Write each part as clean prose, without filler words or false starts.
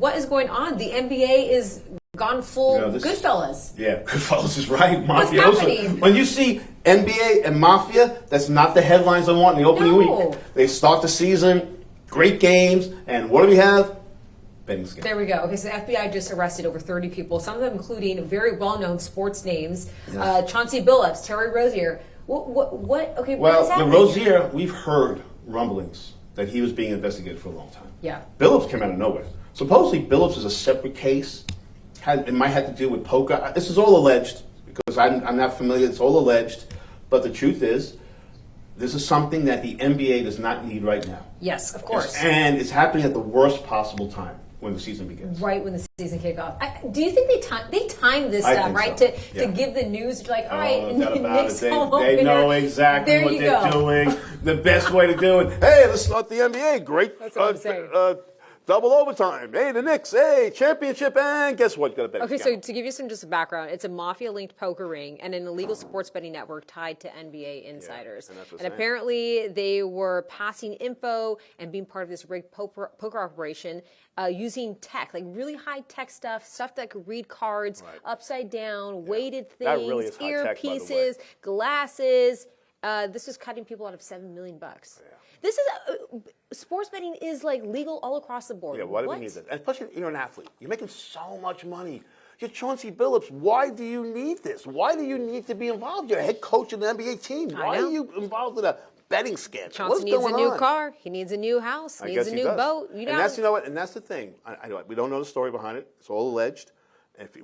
what is going on? The NBA is gone full Goodfellas. Yeah, Goodfellas is right. What's Mafioso. happening? When you see NBA and Mafia, that's not the headlines I want in the opening week. They start the season, great games, and what do we have? Betting scam. There we go. Okay, so the FBI just arrested over 30 people, some of them including very well-known sports names. Yes. Chauncey Billups, Terry Rozier. What? Okay, well, what is happening? The Rozier, we've heard rumblings that he was being investigated for a long time. Yeah. Billups came out of nowhere. Supposedly, Billups is a separate case. It might have to do with poker. This is all alleged because I'm not familiar. It's all alleged. But the truth is, this is something that the NBA does not need right now. Yes, of course. And it's happening at the worst possible time when the season begins. Right when the season kicks off. Do you think they timed this stuff, right? So. To give the news, like, all right, they know exactly what they're doing. The best way to do it. Hey, let's start the NBA. Great. That's what I'm saying. Double overtime. Hey, the Knicks. Hey, championship. And guess what? Got a betting Okay, scandal. so to give you just a background, it's a mafia-linked poker ring and an illegal sports betting network tied to NBA insiders. Yeah, and apparently they were passing info and being part of this rigged poker operation using tech, like really high-tech stuff that could read cards upside down, weighted things, really is high-tech, earpieces, glasses. This was cutting people out of $7 million. Yeah. This is sports betting is like legal all across the board. Yeah, why do we need that? And plus, you're an athlete. You're making so much money. You're Chauncey Billups. Why do you need this? Why do you need to be involved? You're a head coach of the NBA team. Why are you involved in a betting scandal? Chauncey needs a new car. He needs a new house. He needs a new boat. And that's, you know what? And that's the thing. We don't know the story behind it. It's all alleged.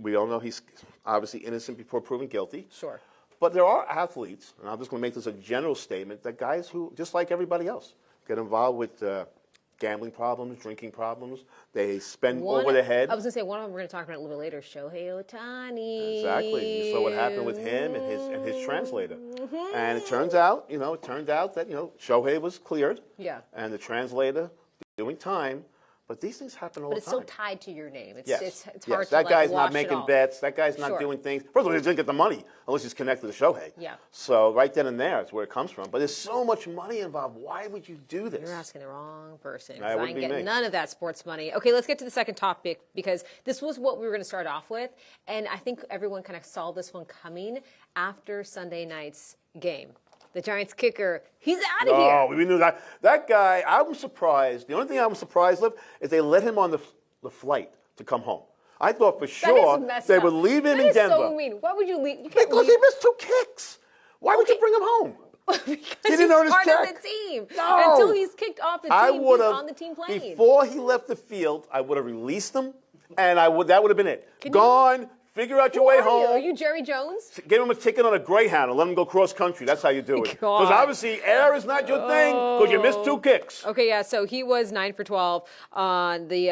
We don't know he's obviously innocent before proven guilty. Sure. But there are athletes, and I'm just going to make this a general statement, that guys who, just like everybody else, get involved with gambling problems, drinking problems. They spend over their head. I was going to say, one of them we're going to talk about a little bit later, Shohei Ohtani. Exactly. You saw what happened with him and his translator. Mm-hmm. And it turns out, that, Shohei was cleared. Yeah. And the translator doing time. But these things happen all the time. But it's still tied to your name. It's hard to that guy's not wash making it off. bets. That guy's not doing things. First of all, he doesn't get the money unless he's connected to Shohei. Yeah. So right then and there is where it comes from. But there's so much money involved. Why would you do this? You're asking the wrong person. I ain't getting none of that sports money. Okay, let's get to the second topic because this was what we were going to start off with. And I think everyone kind of saw this one coming after Sunday night's game. The Giants kicker, he's out of here. Oh, we knew that. That guy, I was surprised. The only thing I was surprised with is they let him on the flight to come home. I thought for sure they would leave him in Denver. That is so mean. Why would you leave? Because he missed 2 kicks. Why would you bring him home? Because he didn't earn his check. Part of the team. No. Until he's kicked off the team, he's on the team plane. Before he left the field, I would have released him, and that would have been it. Gone. Figure out your way home. Are you Jerry Jones? Give him a ticket on a Greyhound and let him go cross country. That's how you do it. Because obviously air is not your thing because you missed 2 kicks. Okay, yeah. So he was 9 for 12 on the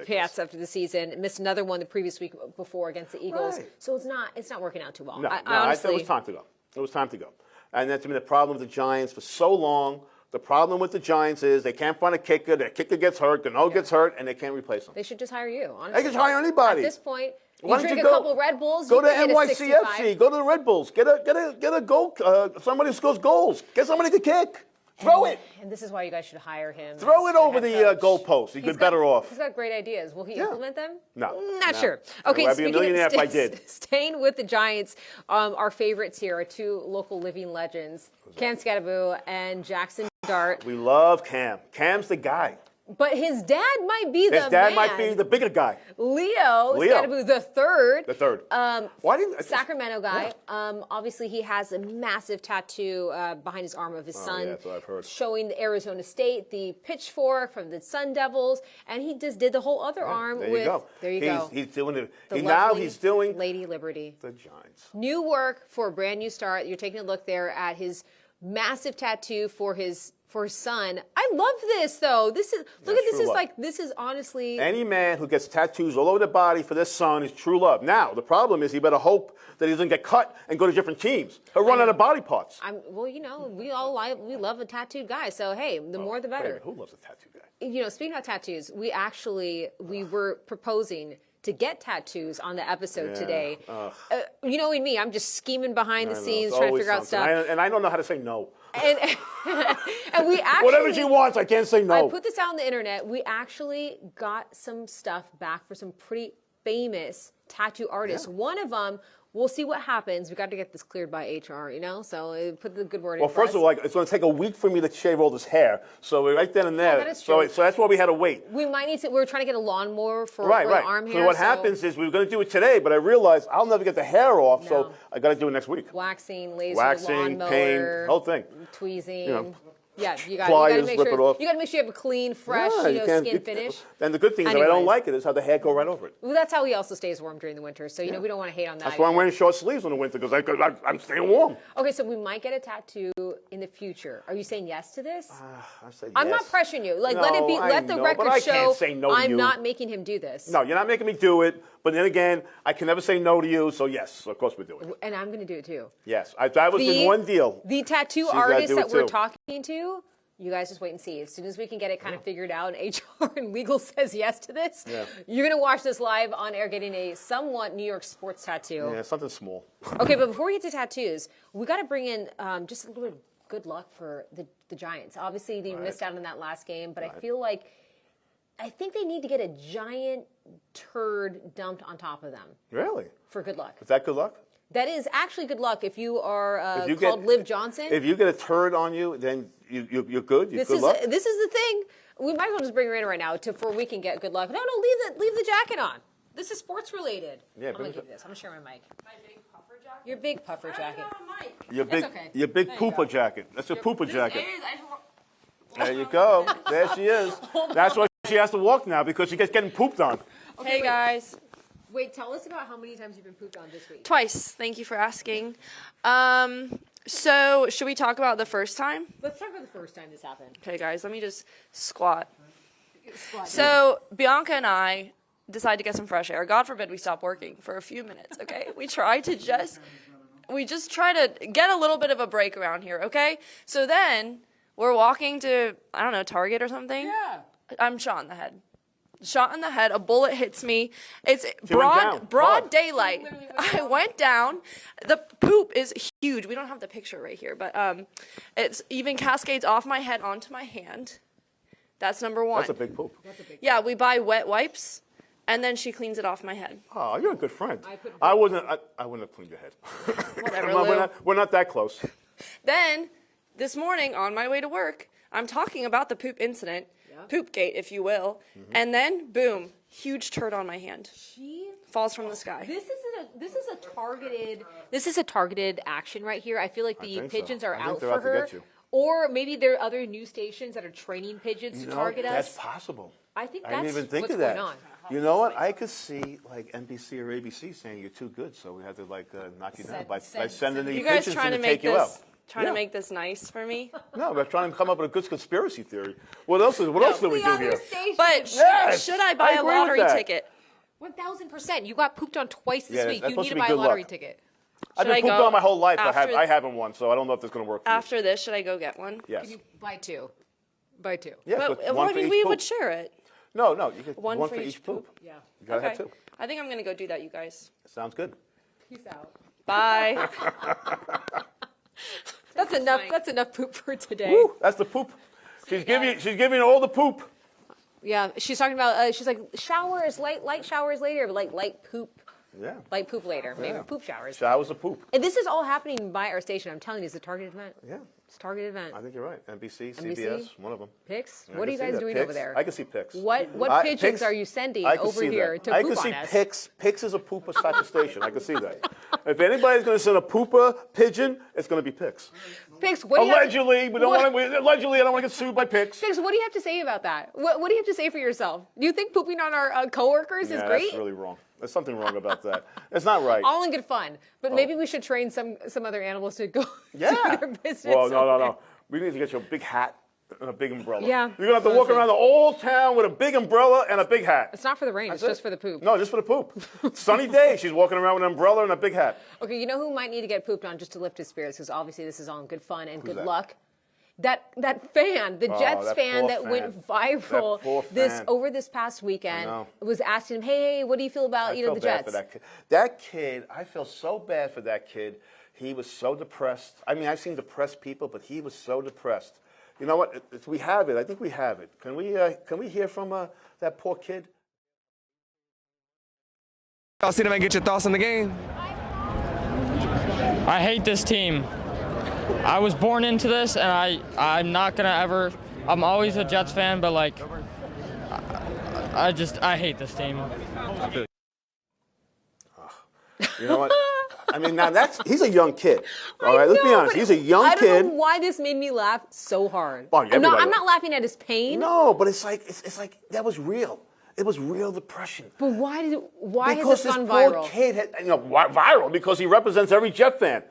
Pats after the season. Missed another one the previous week before against the Eagles. Right. So it's not working out too well. No, I thought it was time to go. It was time to go. And that's been the problem with the Giants for so long. The problem with the Giants is they can't find a kicker. Their kicker gets hurt. Gono gets hurt, and they can't replace him. They should just hire you, honestly. They can hire anybody. At this point, Why drink don't a couple Red Bulls. Go to NYCFC. Go to the Red Bulls. Get a goal. Somebody who scores goals. Get somebody to kick. Throw it. And this is why you guys should hire him. Throw it over the goalpost. You'd be better off. He's got great ideas. Will he implement them? No. Not sure. Okay, I'd be a millionaire if I did. Staying with the Giants, our favorites here are 2 local living legends, Cam Scattaboo and Jackson Dart. We love Cam. Cam's the guy. But his dad might be the man. His dad might be the bigger guy. Leo. Scattaboo the third. The third. Sacramento guy. Yeah. Obviously, he has a massive tattoo behind his arm of his son. Yeah, that's what I've heard. Showing the Arizona State, the pitchfork from the Sun Devils, and he just did the whole other arm there with. You go. There you go. He's doing it. He's doing Lady Liberty. The Giants. New work for a brand new start. You're taking a look there at his massive tattoo for his son. I love this though. This is honestly any man who gets tattoos all over the body for their son is true love. Now the problem is he better hope that he doesn't get cut and go to different teams. He'll run out of body parts. We love a tattooed guy. So hey, the more the better. Who loves a tattooed guy? Speaking about tattoos, we were proposing to get tattoos on the episode today. You know me, I'm just scheming behind the scenes, trying to figure out stuff. And I don't know how to say no. And, and we actually... Whatever she wants, I can't say no. I put this out on the internet. We actually got some stuff back for some pretty famous tattoo artists. Yeah. One of them, we'll see what happens. We got to get this cleared by HR, you know? So put the good word in. Well, first of all, it's going to take a week for me to shave all this hair. So right then and there. that is true. So that's why we had to wait. We might need to, we're trying to get a lawnmower for Right. the arm hair. So what happens is we were going to do it today, but I realized I'll never get the hair off, so I got to do it next week. Waxing, laser, Waxing, lawnmower, paint, whole thing. tweezing. You know, yeah, you got to make rip sure it off. you got to make sure you have a clean, fresh, skin finish. And the good thing is, if I don't Anyways. like it, is how the hair go right over it. Well, that's how he also stays warm during the winter. So, you know, we don't want to hate on that. That's why I'm wearing short sleeves in the winter, because I'm staying warm. Okay, so we might get a tattoo in the future. Are you saying yes to this? I said yes. I'm not pressuring you. Like, No, let it be. I Let the know, record but I show. can't say no to I'm you. not making him do this. No, you're not making me do it. But then again, I can never say no to you, so yes, of course we do it. And I'm going to do it too. Yes, that was in one deal. The tattoo She's gotta artist do it that we're too. talking to, you guys just wait and see. As soon as we can get it kind of figured out and HR and legal says yes to this, you're going to watch this live on air getting a somewhat New York sports tattoo. Yeah, something small. Okay, but before we get to tattoos, we got to bring in just a little bit of good luck for the Giants. Obviously, they missed out on that last game, but I feel like I think they need to get a giant turd dumped on top of them. Really? For good luck. Is that good luck? That is actually good luck if you are If called Liv Johnson. If you get a turd on you, then you're good. You're good luck. This is the thing. We might as well just bring her in right now for we can get good luck. No, leave the jacket on. This is sports related. Yeah, I'm gonna give you this. I'm gonna share my mic. My big puffer jacket? Your big puffer jacket. Your big There you pooper go. jacket. That's a pooper jacket. I There you go. There she is. That's why she has to walk now, because she gets getting pooped on. Hey guys. Wait, tell us about how many times you've been pooped on this week. Twice. Thank you for asking. So should we talk about the first time? Let's talk about the first time this happened. Okay guys, let me just squat. So Bianca and I decided to get some fresh air. God forbid we stop working for a few minutes, okay? We just try to get a little bit of a break around here, okay? So then we're walking to, I don't know, Target or something. Yeah. I'm shot in the head. Shot in the head. A bullet hits me. It's down. broad daylight. I went down. The poop is huge. We don't have the picture right here, but it's even cascades off my head onto my hand. That's number one. That's a big poop. Yeah, we buy wet wipes, and then she cleans it off my head. Oh, you're a good friend. I wouldn't have cleaned your head. Whatever, Lou. We're not that close. Then, this morning, on my way to work, I'm talking about the poop incident, Poopgate, if you will, and then, boom, huge turd on my hand. Falls from the sky. This is a targeted action right here. I feel like the think so. pigeons are I think out they're for out to her. get you. Or maybe there are other news stations that are training pigeons to target That's us. possible. I think I that's didn't even think what's of that. going on. You know what? I could see like NBC or ABC saying you're too good, so we had to knock you down by sending the You guys pigeons trying to to make take you out. this, trying to make this nice for me? No, we're trying to come up with a good conspiracy theory. What else do we do here? But Yes, should I buy I a agree with lottery that. ticket? 1,000%. You got pooped on twice this Yeah, week. that's You supposed need to to be buy a good lottery luck. ticket. I've Should I been pooped go on my whole life. after- I haven't won, so I don't know if this is going to work for you. After this, should I go get one? Yes. Can you buy two? Buy two. Yeah, But one well, I for mean, each we poop. would share it. No, you get One one for for each each poop. Yeah. You gotta have Okay. two. I think I'm gonna go do that, you guys. Sounds good. Peace out. Bye. That's enough. That's enough poop for today. Woo, that's the poop. She's giving you all the poop. Yeah, she's talking about. She's like showers, light showers later, but like light poop. Yeah. Light poop later, maybe poop showers. Showers of poop. And this is all happening by our station. I'm telling you, it's a targeted event. Yeah. It's a targeted event. I think you're right. NBC, CBS, one of them. Pics? I What are can you see guys that. doing Pics. over there? I can see pics. What pigeons pics- are you sending I can over see here that. to I poop can see on us? pics. Pics is a pooper type of station. I can see that. If anybody's going to send a pooper pigeon, it's going to be pics. Pics, what do you have to- Allegedly, we don't what- want to. Allegedly, I don't want to get sued by pics. Pics, what do you have to say about that? What do you have to say for yourself? Do you think pooping on our coworkers is great? That's really wrong. There's something wrong about that. It's not right. All in good fun, but maybe we should train some other animals to go Yeah. do their business. Well, no. over We need to get you a big hat and a big umbrella. Yeah. You're gonna have to walk around the old town with a big umbrella and a big hat. It's not for the rain. It's just for the poop. No, just for the poop. Sunny day. She's walking around with an umbrella and a big hat. Okay, you know who might need to get pooped on just to lift his spirits? Because obviously this is all in good fun and good that? luck. That fan, the Jets that fan poor that fan. went viral That poor fan. over this past weekend know. was asking him, "Hey, what do you feel about I feel the bad Jets?" for that kid. That kid, I feel so bad for that kid. He was so depressed. I mean, I've seen depressed people, but he was so depressed. You know what? If we have it. I think we have it. Can we hear from that poor kid? Y'all see them and get your thoughts on the game? I hate this team. I was born into this, and I'm not gonna ever. I'm always a Jets fan, but like, I hate this team. You know what? I mean, now he's a young kid. All right, let's be honest. He's a young kid. I don't know why this made me laugh so hard. Well, I'm not laughing at his pain. No, but it's like that was real. It was real depression. But why has because this gone this poor viral? kid had, viral because he represents every Jet fan.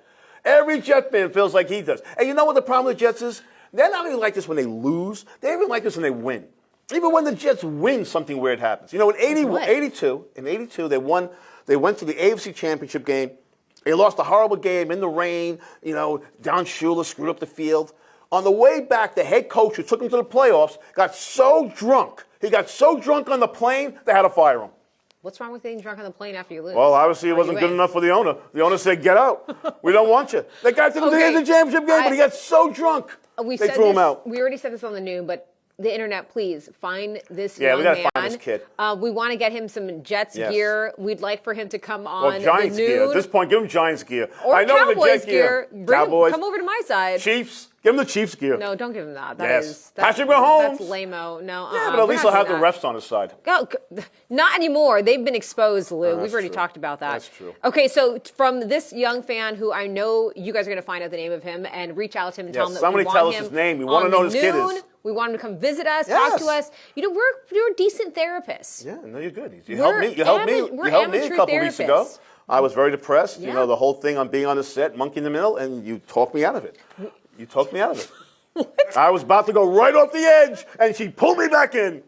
Every Jet fan feels like he does. And you know what the problem with the Jets is? They're not even like this when they lose. They even like this when they win. Even when the Jets win, something weird happens. You know, in 82, they won. They went to the AFC Championship game. They lost a horrible game in the rain. You know, Don Shula screwed up the field. On the way back, the head coach who took him to the playoffs got so drunk. He got so drunk on the plane, they had to fire him. What's wrong with getting drunk on the plane after you lose? Well, obviously it wasn't good enough for the owner. The owner said, "Get out. We don't want you." That guy took him to the championship game, but he got so drunk, they threw him out. We already said this on the news, but the internet, please find this young Yeah, we got man. to find this kid. We want to get him some Jets gear. We'd like for him to come on Well, Giants the gear. noon. At this point, give him Giants gear. Or I know Cowboys the Jet gear. Cowboys. Come over to my side. Chiefs. Give him the Chiefs gear. No, don't give him that. Yes. That's Patrick Mahomes. That's lame-o. No, Yeah, but at least he'll have the refs on his side. Not anymore. They've been exposed, Lou. We've already true. talked about that. That's true. Okay, so from this young fan who I know you guys are going to find out the name of him and reach out to him and tell him that somebody we want tell us him his name. We want to on know the who this kid noon. is. We want him to come visit us, talk to Yes. us. You know, we're decent therapists. Yeah, no, you're good. You helped me. You helped me. We're You helped me a amateur couple weeks ago. therapists. I was very depressed. Yeah. You know, the whole thing on being on the set, monkey in the middle, and you talked me out of it. You talked me out of it. I was about to go right off the edge, and she pulled me back in.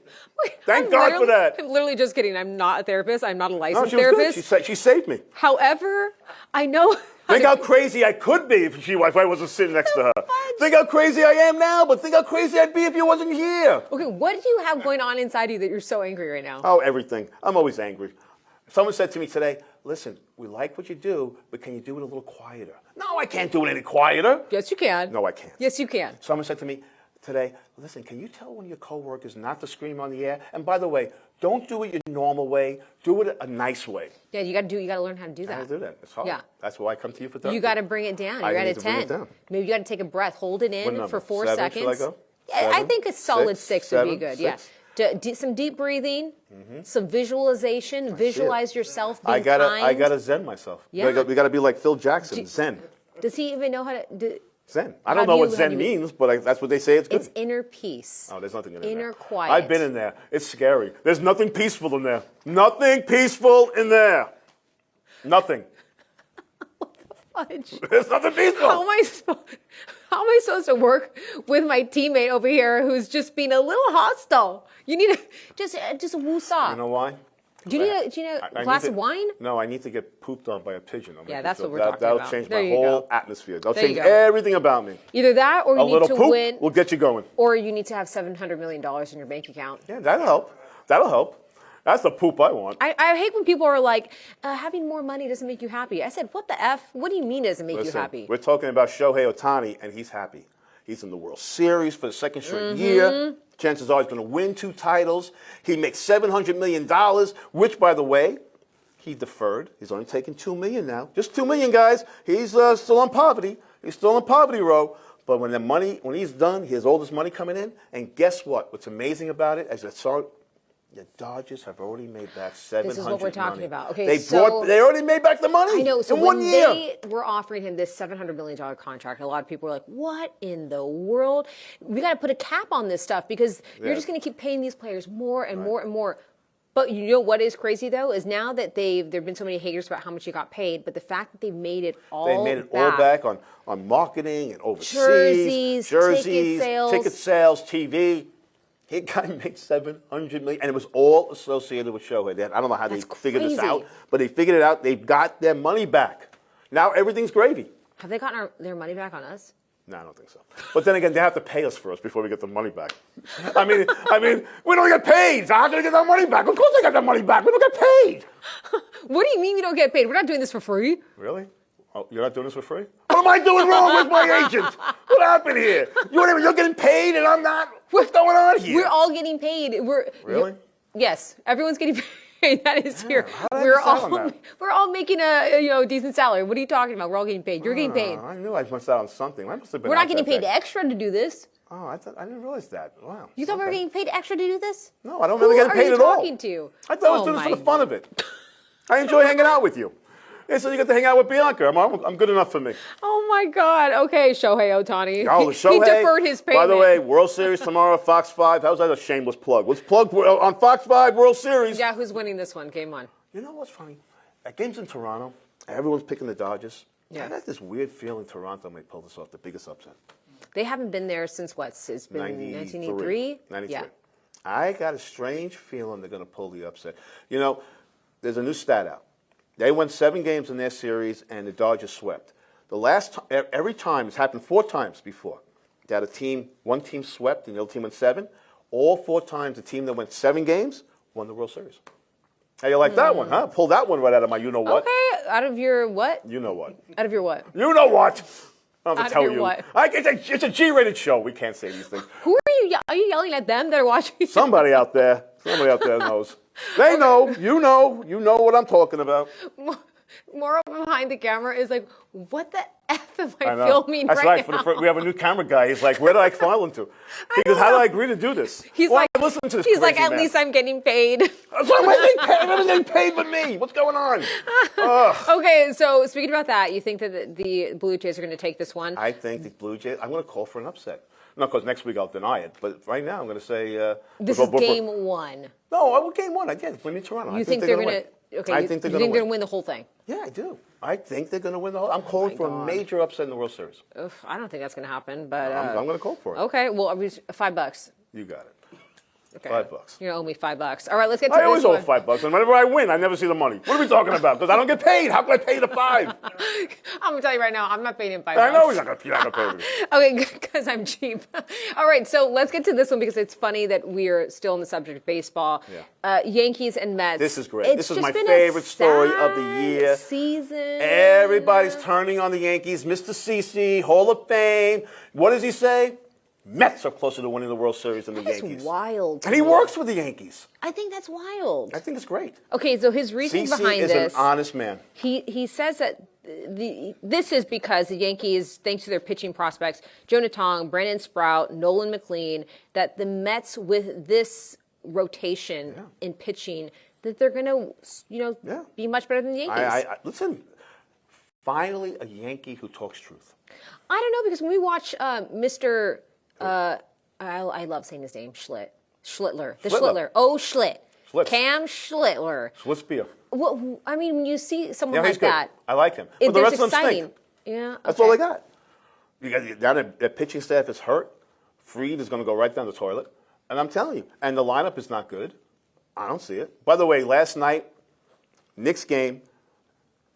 Thank God for that. I'm literally just kidding. I'm not a therapist. I'm not a No, licensed she was therapist. good. She saved me. However, I know. Think how crazy I could be if I wasn't sitting next to her. Think how crazy I am now, but think how crazy I'd be if you wasn't here. Okay, what do you have going on inside you that you're so angry right now? Oh, everything. I'm always angry. Someone said to me today, "Listen, we like what you do, but can you do it a little quieter?" No, I can't do it any quieter. Yes, you can. No, I can't. Yes, you can. Someone said to me today, "Listen, can you tell one of your coworkers not to scream on the air? And by the way, don't do it your normal way. Do it a nice way." Yeah, you got to learn how to do that. How to do that? It's hard. Yeah. That's why I come to you for therapy. You got to bring it down. I You're at need a to bring 10. it down. Maybe you got to take a breath, hold it What in number? for 4 7? seconds. Should I go? Yeah, I 7? think a solid 6 would be 7? good. 6? Yeah. Some deep breathing, some visualization. Visualize yourself being kind. I gotta zen myself. Yeah. We gotta be like Phil Jackson. Zen. Does he even know how to? Zen. I don't know what Zen means, but that's what they say it's good. It's inner peace. Oh, there's nothing in there. Inner quiet. I've been in there. It's scary. There's nothing peaceful in there. Nothing peaceful in there. Nothing. Fudge. There's nothing peaceful. How am I supposed to work with my teammate over here who's just being a little hostile? You need to just woosah. You know why? Do you need a glass of wine? No, I need to get pooped on by a pigeon. Yeah, that's what we're talking That'll about. change There my you whole go. atmosphere. That'll There change you go. everything about me. Either that, or A you need little to poop win, will get you going. or you need to have $700 million in your bank account. Yeah, that'll help. That'll help. That's the poop I want. I hate when people are like, having more money doesn't make you happy. I said, what the F? What do you mean it doesn't make you happy? We're talking about Shohei Ohtani, and he's happy. He's in the World Series for the second straight year. Chances are he's going to win 2 titles. He makes $700 million, which, by the way, he deferred. He's only taking $2 million now. Just $2 million, guys. He's still on poverty. He's still on poverty row. But when he's done, he has all this money coming in. And guess what? What's amazing about it, as I saw it, the Dodgers have already made back $700 million. This is what we're talking about. Okay, they already made back the money. I know. So in when 1 year. they were offering him this $700 million contract, a lot of people were like, "What in the world? We got to put a cap on this stuff because you're just going to keep paying these players more and more and more." But you know what is crazy though is now that there've been so many haters about how much he got paid, but the fact that they've made it all back on marketing and overseas jerseys, ticket sales, TV. He guy made $700 million, and it was all associated with Shohei. I don't know how they figured this out, but they figured it out. They got their money back. Now everything's gravy. Have they gotten their money back on us? No, I don't think so. But then again, they have to pay us first before we get the money back. I mean, we don't get paid. So how can we get our money back? Of course they got their money back. We don't get paid. What do you mean we don't get paid? We're not doing this for free. Really? Oh, you're not doing this for free? What am I doing wrong with my agent? What happened here? You're getting paid and I'm not? What's going on here? We're all getting paid. Really? Yes, everyone's getting paid. That is here. how did I decide on that? We're all making a decent salary. What are you talking about? We're all getting paid. You're getting paid. I knew I missed out on something. I must have been We're out not getting that paid day. extra to do this. Oh, I didn't realize that. Wow. You thought we were getting paid extra to do this? No, I don't remember getting paid at all. Who are you talking to? I thought I was doing this for the fun of it. I enjoy hanging out with you. Yeah, so you get to hang out with Bianca. I'm good enough for me. Oh my God. Okay, Shohei Ohtani. Oh, He deferred his payment. By the way, World Series tomorrow, Fox 5. How's that a shameless plug? Let's plug on Fox 5 World Series. Yeah, who's winning this one? Game one. You know what's funny? That game's in Toronto. Everyone's picking the Dodgers. Yeah. I got this weird feeling Toronto may pull this off, the biggest upset. They haven't been there since what? It's been 1983? 93. Yeah. I got a strange feeling they're going to pull the upset. You know, there's a new stat out. They won 7 games in their series, and the Dodgers swept. Every time, it's happened 4 times before, that one team swept and the other team went 7. All 4 times, the team that went 7 games won the World Series. How you like that one, huh? Pull that one right out of my you-know-what. Okay, out of your what? You know what. Out of your what? You know what. I don't have Out to tell of your you. what? It's a G-rated show. We can't say these things. Who are you? Are you yelling at them that are watching? Somebody out there knows. They know. You know what I'm talking about. More behind the camera is like, what the F am I know. filming That's right right. now? We have a new camera guy. He's like, where did I file him to? He goes, how did I agree to do this? He's Why like, am I listening to this he's like, crazy at man? least I'm getting paid. That's why I'm getting paid with me. What's going on? Okay, so speaking about that, you think that the Blue Jays are going to take this one? I think the Blue Jays, I'm going to call for an upset. Not because next week I'll deny it, but right now I'm going to say... this is game one. No, game one. I did. Winning Toronto. You think they're going to... to... Okay, I think they're going to to win the whole thing? Yeah, I do. I think they're going to win the whole... I'm calling for a major upset in the World Series. Oof, I don't think that's going to happen, but... I'm going to call for it. Okay, well, $5. You got it. Okay. $5. You're going to owe me $5. All right, let's get to I this always owe one. $5, and whenever I win, I never see the money. What are we talking about? Because I don't get paid. How can I pay the $5? I'm going to tell you right now, I'm not paying him $5. I know you're not going to pay me. Okay, because I'm cheap. All right, so let's get to this one because it's funny that we're still on the subject of baseball. Yeah. Yankees and Mets. This is great. It's This is just my been favorite a story of the sad year. Season. Everybody's turning on the Yankees. Mr. CC, Hall of Fame. What does he say? Mets are closer to winning the World Series than the Yankees. That's wild. to And he me. works for the Yankees. I think that's wild. I think it's great. Okay, so his reasoning CC behind is this. an honest man. He says that this is because the Yankees, thanks to their pitching prospects, Jonah Tong, Brandon Sprout, Nolan McLean, that the Mets with this rotation in pitching, that they're going to, be much better than the Yankees. Listen, finally a Yankee who talks truth. I don't know, because when we watch Mr. I love saying his name, Schlittler. Schlittler. Oh, Schlitt. Schlitz. Cam Schlittler. Schlitzbier. Well, I mean, when you see someone Yeah, like he's good. that. I like him. But the there's rest of them exciting. stink. Yeah, That's okay. all they got. You got now their pitching staff is hurt. Fried is going to go right down the toilet. And I'm telling you, and the lineup is not good. I don't see it. By the way, last night, Knicks game,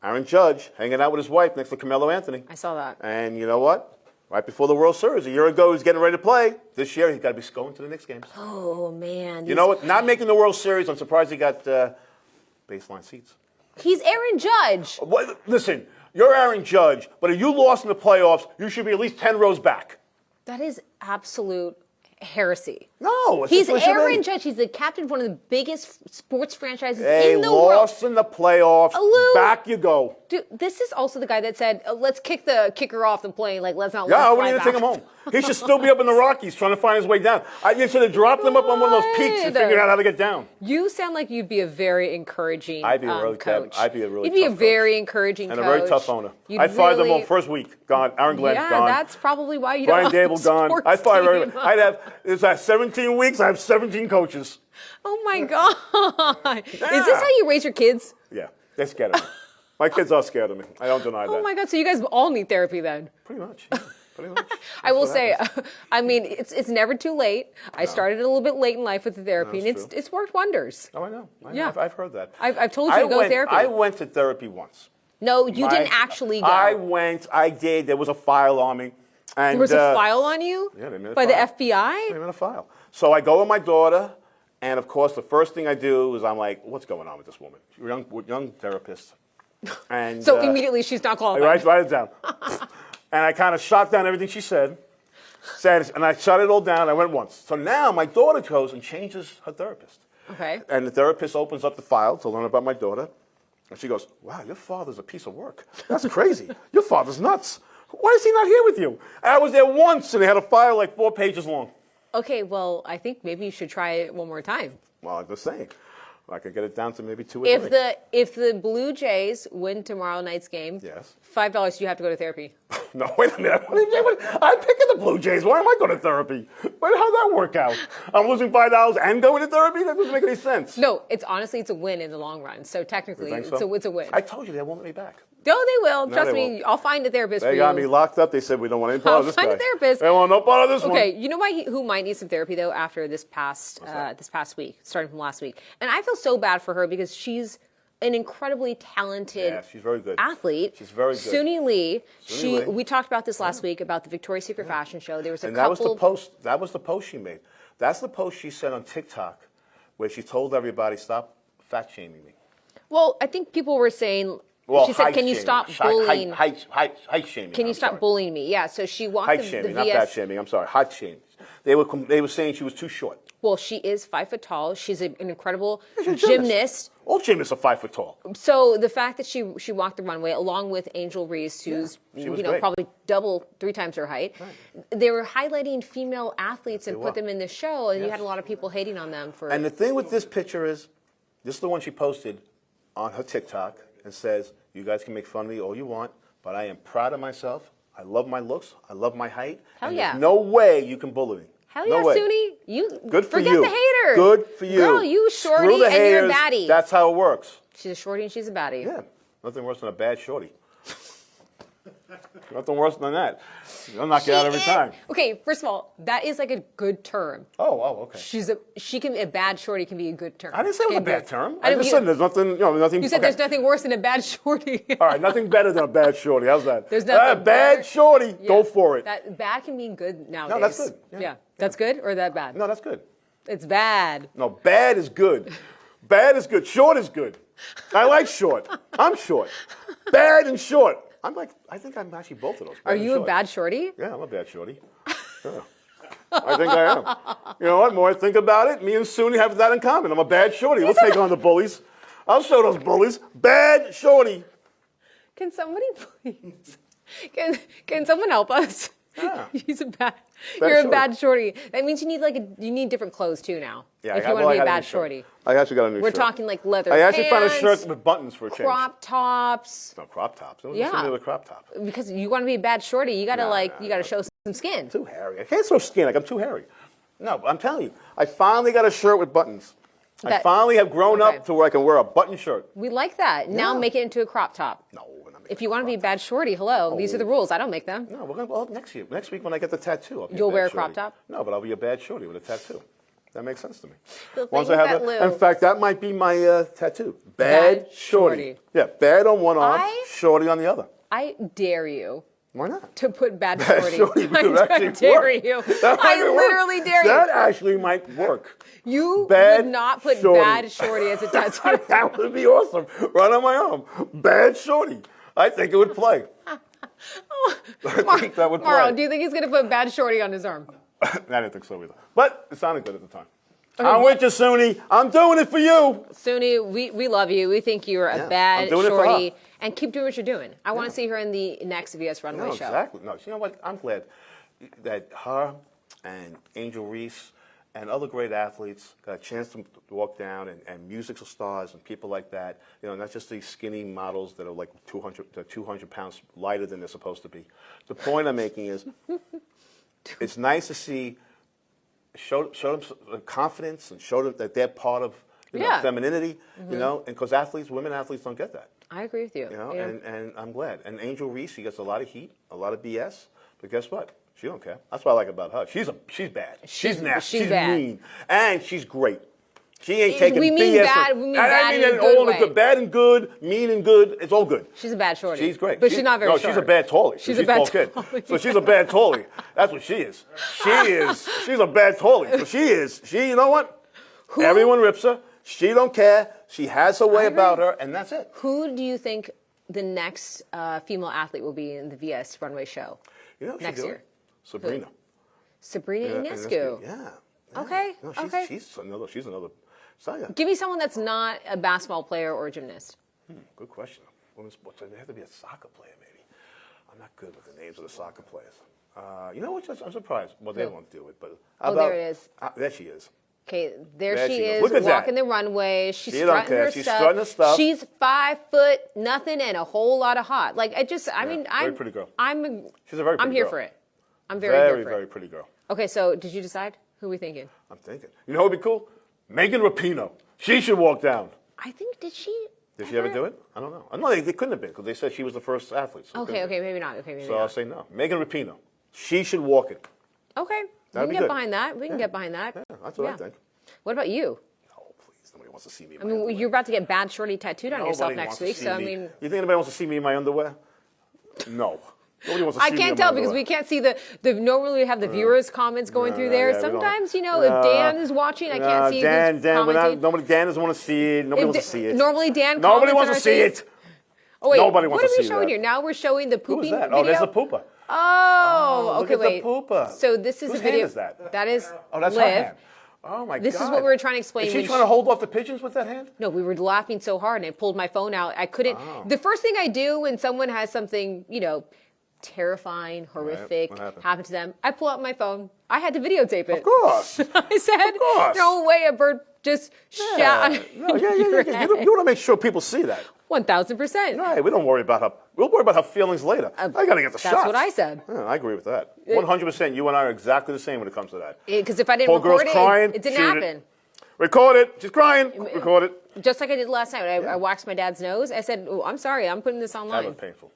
Aaron Judge hanging out with his wife next to Carmelo Anthony. I saw that. And you know what? Right before the World Series, a year ago, he's getting ready to play. This year, he's got to be going to the Knicks games. Oh, man. You know what? Not making the World Series, I'm surprised he got baseline seats. He's Aaron Judge. What, listen, you're Aaron Judge, but if you lost in the playoffs, you should be at least 10 rows back. That is absolute heresy. No, it's He's just what it should Aaron be. Judge. He's the captain of one of the biggest sports franchises They in the world. lost in the playoffs. Lou. Back you go. Dude, this is also the guy that said, let's kick the kicker off the plane. Like, let's not Yeah, I let him wouldn't even fly take him back. home. He should still be up in the Rockies trying to find his way down. You should have dropped him up on one of those peaks and Good. figured out how to get down. You sound like you'd be a very encouraging I'd be a really coach. I'd be a really You'd be a tough very coach. encouraging And coach. a very tough owner. You'd I'd fire them really- all first week. Gone. Aaron Glenn's Yeah, gone. that's probably why you Brian don't Dable gone. I'd fire everybody. I'd have, it's like 17 weeks, I have 17 coaches. Oh my God. Is this how you raise your kids? Yeah, they're scared of me. My kids are scared of me. I don't deny that. Oh my God. So you guys all need therapy then? Pretty much. Yeah, pretty much. I will That's what say, happens. I mean, it's never too late. I started a little bit late in life with the therapy, No, and it's true. it's worked wonders. Oh, I know. Yeah. I've heard that. I've told you to go to therapy. I went to therapy once. No, you didn't actually go. I went. I did. There was a file on me. And, There was a file on you? Yeah, they made a by file. the FBI? They made a file. So I go with my daughter, and of course, the first thing I do is I'm like, "What's going on with this woman?" Young therapist. And So immediately she's not qualified. write it down. And I kind of shot down everything she said, and I shot it all down. I went once. So now my daughter goes and changes her therapist. Okay. And the therapist opens up the file to learn about my daughter. And she goes, wow, your father's a piece of work. That's crazy. Your father's nuts. Why is he not here with you? And I was there once, and they had a file like 4 pages long. Okay, well, I think maybe you should try it one more time. Well, I'm just saying. I could get it down to maybe 2 or 3. If the Blue Jays win tomorrow night's game, Yes. $5 you have to go to therapy. No, wait a minute. I'm picking the Blue Jays. Why am I going to therapy? How'd that work out? I'm losing $5 and going to therapy? That doesn't make any sense. No, it's a win in the long run. So technically, You think so? it's a win. I told you they won't let me back. No, they will. No, Trust they me. won't. I'll find a therapist for They you. got me locked up. They said we don't want any part of this guy. Find a therapist. They want no part of this one. Okay, you know who might need some therapy though after this past week, starting from last week, and I feel so bad for her because she's an incredibly talented Yeah, she's very good. athlete. She's very good. Suni Lee. Lee. We talked about this last week about the Victoria's Secret fashion show. There was a And couple. that was the post she made. That's the post she said on TikTok where she told everybody, stop fat shaming me. Well, I think people were saying. Well, she said, "Can you stop bullying? Height shaming. Can you stop bullying me?" Yeah. So she walked Height the shaming, VS. not fat shaming. I'm sorry, height shaming. They were saying she was too short. Well, she is 5 foot tall. She's an incredible She's a gymnast. All gymnasts are 5 foot tall. So the fact that she walked the runway along with Angel Reese, who's she was great. probably 3 times her height, they were highlighting female athletes and put them in the show, and you had a lot of people hating on them for. And the thing with this picture is, this is the one she posted on her TikTok and says, you guys can make fun of me all you want, but I am proud of myself. I love my looks. I love my height. Hell and yeah. There's no way you can bully me. Hell no yeah, way. Suni! You Good for forget you. the haters. Good for you. Girl, you shorty Screw the and haters. you're a baddie. That's how it works. She's a shorty and she's a baddie. Yeah, nothing worse than a bad shorty. Nothing worse than that. They'll knock you out every time. Okay, first of all, that is like a good term. Oh, okay. She can be a bad shorty can be a good term. I didn't say it was a Can be- bad term. I I didn't just mean- said there's nothing, nothing. You said okay. there's nothing worse than a bad shorty. All right, nothing better than a bad shorty. How's that? There's nothing bad better. shorty. Yeah. Go for it. That bad can mean good nowadays. that's good. Yeah. That's good or that bad? No, that's good. It's bad. No, bad is good. Bad is good. Short is good. I like short. I'm short. Bad and short. I think I'm actually both of those. Are bad and you a short. bad shorty? Yeah, I'm a bad shorty. Yeah. I think I am. You know what? More I think about it, me and Suni have that in common. I'm a bad shorty. We'll take on the bullies. I'll show those bullies. Bad shorty. Can somebody please? Can someone help us? Yeah. He's a bad. Bad You're a shorty. bad shorty. That means you need different clothes too now. Yeah, if I you want to got be a a new bad shirt. shorty. I actually got a new We're shirt. talking like leather I actually found a pants, shirt with buttons for a change. crop tops. No, crop tops. It was Yeah. a crop top. Because you want to be a bad shorty, you gotta you gotta show some skin. Too hairy. I can't show skin. Like I'm too hairy. No, I'm telling you. I finally got a shirt with buttons. I That- finally have grown okay. up to where I can wear a button shirt. We like that. Now Yeah. make it into a crop top. No, we're not making If you want to be a crop bad shorty, hello. These are the rules. I don't make them. tops. No, we're going to well, next year. Next week when I get the tattoo, I'll be You'll a bad wear a shorty. crop top? No, but I'll be a bad shorty with a tattoo. That makes sense to me. The Once things I have that that, Lou- in fact, that might be my tattoo. Bad Bad shorty. shorty. Yeah, bad on one arm, I- shorty on the other. I dare you Why not? to put bad Bad shorty. shorty would I actually dare work. you. That might I work. literally dare you. That actually might work. You Bad would not put shorty. bad shorty as a tattoo. That would be awesome. Right on my arm. Bad shorty. I think it would play. I think that would play. Marl, do you think he's going to put bad shorty on his arm? I didn't think so either. But it sounded good at the time. I'm with you, Suni. I'm doing it for you. Suni, we love you. We think you're a Yeah, bad I'm doing it for shorty. her. And keep doing what you're doing. I want to see her in the next VS Runway No, show. exactly. No, you know what? I'm glad that her and Angel Reese and other great athletes got a chance to walk down and musical stars and people like that. You know, not just these skinny models that are like 200 pounds lighter than they're supposed to be. The point I'm making is it's nice to see show them some confidence and show them that they're part of Yeah. femininity, you know, and because women athletes don't get that. I agree with you. You know, Yeah. and I'm glad. And Angel Reese, she gets a lot of heat, a lot of BS, but guess what? She don't care. That's what I like about her. She's bad. She's nasty. she's bad. Mean, and she's great. She ain't taking We mean BS. bad- we mean and bad I mean in a it good all in way. good, bad and good, mean and good. It's all good. She's a bad shorty. She's great. But she's not very No, short. she's a bad tolly. She's a bad tall kid. tolly. So she's a bad tolly. That's what she is. She is. She's a bad tolly. So she is. You know what? Everyone rips her. She don't care. She has her way about her, and that's it. Who do you think the next female athlete will be in the VS runway show You know what next she's year? doing? Sabrina. Sabrina Ionescu. Yeah. Okay. No, Okay. She's another. Saya. Give me someone that's not a basketball player or a gymnast. Good question. Women's sports. They have to be a soccer player, maybe. I'm not good with the names of the soccer players. You know what? I'm surprised. Well, they won't do it, but Oh, there it is. There she is. Okay, there There she she goes. is Look at walking that. the runway. She's She don't strutting care. her She's stuff. strutting her stuff. She's 5 foot nothing and a whole lot of hot. Like I just, I mean, very pretty girl. She's a very I'm pretty here girl. for it. I'm very Very, here for very it. pretty girl. Okay, so did you decide who are we thinking? I'm thinking. You know what would be cool? Megan Rapinoe. She should walk down. I think did she? Did she ever do it? I don't know. I know they couldn't have been because they said she was the first athlete. So it Okay, couldn't okay, have maybe not. Okay, maybe been. So not. I'll say no. Megan Rapinoe. She should walk it. Okay, we That'd can be get good. behind that. We can get behind that. Yeah, that's what I think. What about you? Oh, please. Nobody wants to see me in I my mean, underwear. you're about to get bad shorty tattooed on yourself Nobody next wants to week, see so I me. mean, You think anybody wants to see me in my underwear? No. Nobody wants to see I me can't in my tell because underwear. we can't see the normally we have the viewers' comments going through there. yeah, we don't. Sometimes, you know, if Dan is watching, I can't see Dan, who's Dan, commenting. Dan doesn't want to see it. Nobody If wants to see it. Normally Dan Nobody comments wants on to our see things. it. Oh wait, Nobody wants what to are we see showing that. here? Now we're showing the Who pooping is that? video. Oh, there's the pooper. Oh, look okay, at the wait. pooper. So this is Whose a video. hand is that? That is Oh, that's Liv. her hand. Oh, my God. This is what we were trying to explain Is she when trying to hold off the pigeons with that hand? No, we were laughing so hard, and I pulled my phone out. I couldn't. Oh. The first thing I do when someone has something, you know, terrifying, horrific What happened? happen to them, I pull out my phone. I had to videotape it. Of course. I said, course. "No way, a bird just shot." No, yeah. You want to make sure people see that. 1,000%. Right, we don't worry about her. We'll worry about her feelings later. I got to get the shots. That's what I said. Yeah, I agree with that. 100%. You and I are exactly the same when it comes to that. Because if I didn't Poor girl's record crying, it didn't shoot happen. it. Record it. She's crying. Record it. Just like I did last night. I waxed my dad's nose. I said, "Oh, I'm sorry. I'm putting this That online." was painful.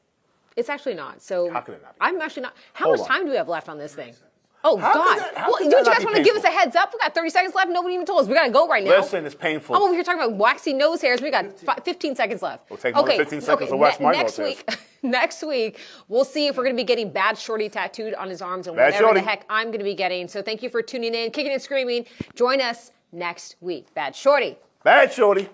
It's actually not. So How can it not be? I'm actually not. How Hold much on. time do we have left on this thing? Oh How God! can that- how Well, can don't that you not guys be want to give us a painful? heads up? We got 30 seconds left. Nobody even told us. We got to go right now. Listen, it's painful. I'm over here talking about waxing nose hairs. We got 15 seconds left. We'll take more than 15 seconds to wax my next nose week, next week, we'll see if we're going to be getting Bad Shorty tattooed on his arms and Bad whatever Shorty. the heck I'm going to be getting. So thank you for tuning in, kicking and screaming. Join us next week. Bad Shorty. Bad, Shorty.